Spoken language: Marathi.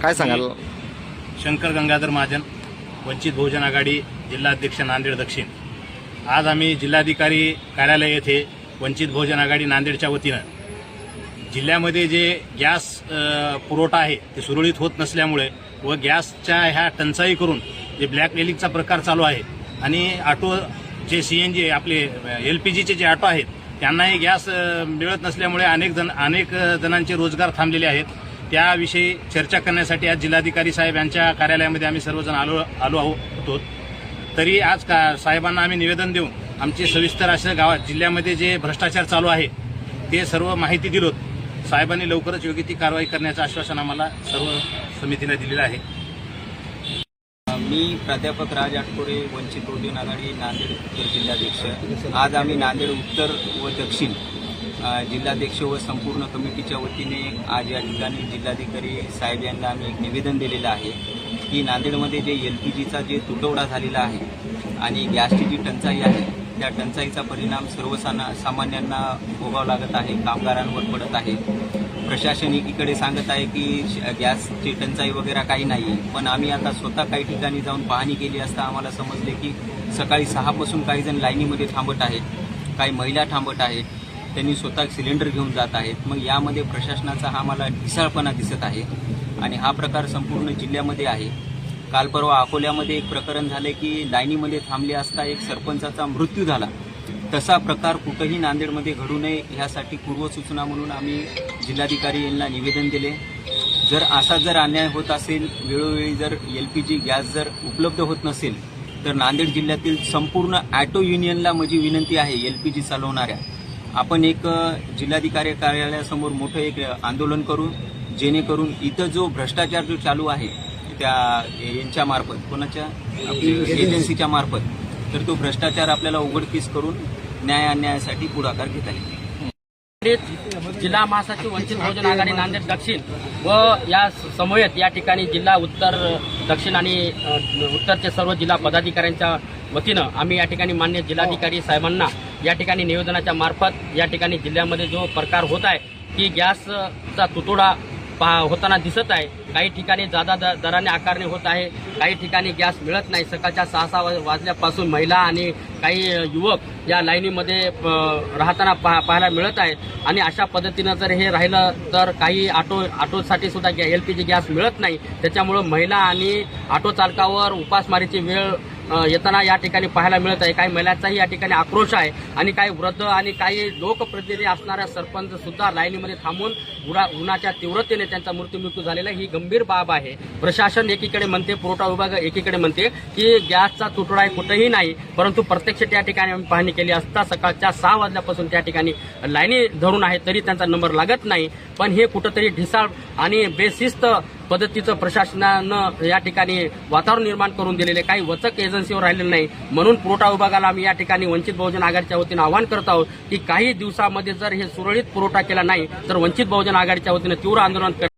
काय सांगाल? शंकर गंगाधर महाजन, वंचित बहुजन आघाडी जिल्हाध्यक्ष नांदेड दक्षिण। आज आम्ही जिल्हाधिकारी कार्यालय येथे वंचित बहुजन आघाडी नांदेडच्या वतीनं जिल्ह्यामध्ये जे गॅस पुरवठा आहे ते सुरळीत होत नसल्यामुळे व गॅसच्या ह्या टंचाई करून जे ब्लॅकमेलिंगचा प्रकार चालू आहे आणि ऑटो जे CNG आपले LPGचे जे ऑटो आहेत त्यांनाही गॅस मिळत नसल्यामुळे अनेक जणांचे रोजगार थांबलेले आहेत। त्याविषयी चर्चा करण्यासाठी आज जिल्हाधिकारी साहेब यांच्या कार्यालयामध्ये आम्ही सर्वजण आलो होतो। तरी आज साहेबांना आम्ही निवेदन देऊन आमचे सविस्तर अशा गावात जिल्ह्यामध्ये जे भ्रष्टाचार चालू आहे ते सर्व माहिती दिलोत। साहेबांनी लवकरच योग्य ती कारवाई करण्याचं आश्वासन आम्हाला सर्व समितीला दिलेलं आहे। मी प्राध्यापक राज आटकोरे, वंचित बहुजन आघाडी नांदेड उत्तर जिल्हाध्यक्ष। आज आम्ही नांदेड उत्तर व दक्षिण जिल्हाध्यक्ष व संपूर्ण कमिटीच्या वतीने आज या ठिकाणी जिल्हाधिकारी साहेब यांना आम्ही एक निवेदन दिलेलं आहे की नांदेडमध्ये जे LPGचा जे तुटवडा झालेला आहे आणि गॅसची जी टंचाई आहे त्या टंचाईचा परिणाम सर्वसामान्यांना भोगावा लागत आहे, कामगारांवर पडत आहे। प्रशासन एकीकडे सांगत आहे की गॅसची टंचाई वगैरे काही नाही, पण आम्ही आता स्वतः काही ठिकाणी जाऊन पाहणी केली असता आम्हाला समजले की सकाळी 6 पासून काही जण लाईनीमध्ये थांबत आहेत, काही महिला थांबत आहेत, त्यांनी स्वतः सिलेंडर घेऊन जात आहेत। मग यामध्ये प्रशासनाचा हा आम्हाला ढिसाळपणा दिसत आहे आणि हा प्रकार संपूर्ण जिल्ह्यामध्ये आहे। काल परवा अकोल्यामध्ये एक प्रकरण झाले की लाईनीमध्ये थांबले असता एक सरपंचाचा मृत्यू झाला। तसा प्रकार कुठेही नांदेडमध्ये घडू नये ह्यासाठी पूर्वसूचना म्हणून आम्ही जिल्हाधिकारी यांना निवेदन दिले। जर असा अन्याय होत असेल, वेळोवेळी जर LPG गॅस जर उपलब्ध होत नसेल तर नांदेड जिल्ह्यातील संपूर्ण ऑटो युनियनला माझी विनंती आहे, LPG चालवणाऱ्या आपण एक जिल्हाधिकारी कार्यालयासमोर मोठं एक आंदोलन करू, जेणेकरून इथं जो भ्रष्टाचार जो चालू आहे त्या यांच्या मार्फत, कोणाच्या एजन्सीच्या मार्फत, तर तो भ्रष्टाचार आपल्याला उघडकीस करून न्याय अन्यायासाठी पुढाकार घेता येईल। जिल्हा महासचिव वंचित बहुजन आघाडी नांदेड दक्षिण व या समवेत या ठिकाणी जिल्हा उत्तर दक्षिण आणि उत्तरचे सर्व जिल्हा पदाधिकाऱ्यांच्या वतीनं आम्ही या ठिकाणी मान्य जिल्हाधिकारी साहेबांना या ठिकाणी निवेदनाच्या मार्फत या ठिकाणी जिल्ह्यामध्ये जो प्रकार होत आहे की गॅसचा तुटवडा होताना दिसत आहे। काही ठिकाणी जादा दराने आकारणी होत आहे, काही ठिकाणी गॅस मिळत नाही। सकाळच्या 6 वाजल्यापासून महिला आणि काही युवक या लाईनीमध्ये राहताना पाहायला मिळत आहेत आणि अशा पद्धतीनं जर हे राहिलं तर काही ऑटोसाठी सुद्धा LPG गॅस मिळत नाही। त्याच्यामुळं महिला आणि ऑटो चालकावर उपासमारीची वेळ येताना या ठिकाणी पाहायला मिळत आहे। काही महिलांचाही या ठिकाणी आक्रोश आहे आणि काही वृद्ध आणि काही लोकप्रतिनिधी असणाऱ्या सरपंच सुद्धा लाईनीमध्ये थांबून उन्हाच्या तीव्रतेने त्यांचा मृत्यू झालेला ही गंभीर बाब आहे। प्रशासन एकीकडे म्हणते, पुरवठा विभाग एकीकडे म्हणते की गॅसचा तुटवडा कुठेही नाही, परंतु प्रत्यक्ष त्या ठिकाणी आम्ही पाहणी केली असता सकाळच्या 6 वाजल्यापासून त्या ठिकाणी लाईनी धरून आहे तरी त्यांचा नंबर लागत नाही। पण हे कुठंतरी ढिसाळ आणि बेशिस्त पद्धतीचं प्रशासनानं या ठिकाणी वातावरण निर्माण करून दिलेले, काही वचक एजन्सीवर राहिलेले नाही। म्हणून पुरवठा विभागाला आम्ही या ठिकाणी वंचित बहुजन आघाडीच्या वतीनं आवाहन करत आहोत की काही दिवसामध्ये जर हे सुरळीत पुरवठा केला नाही तर वंचित बहुजन आघाडीच्या वतीनं तीव्र आंदोलन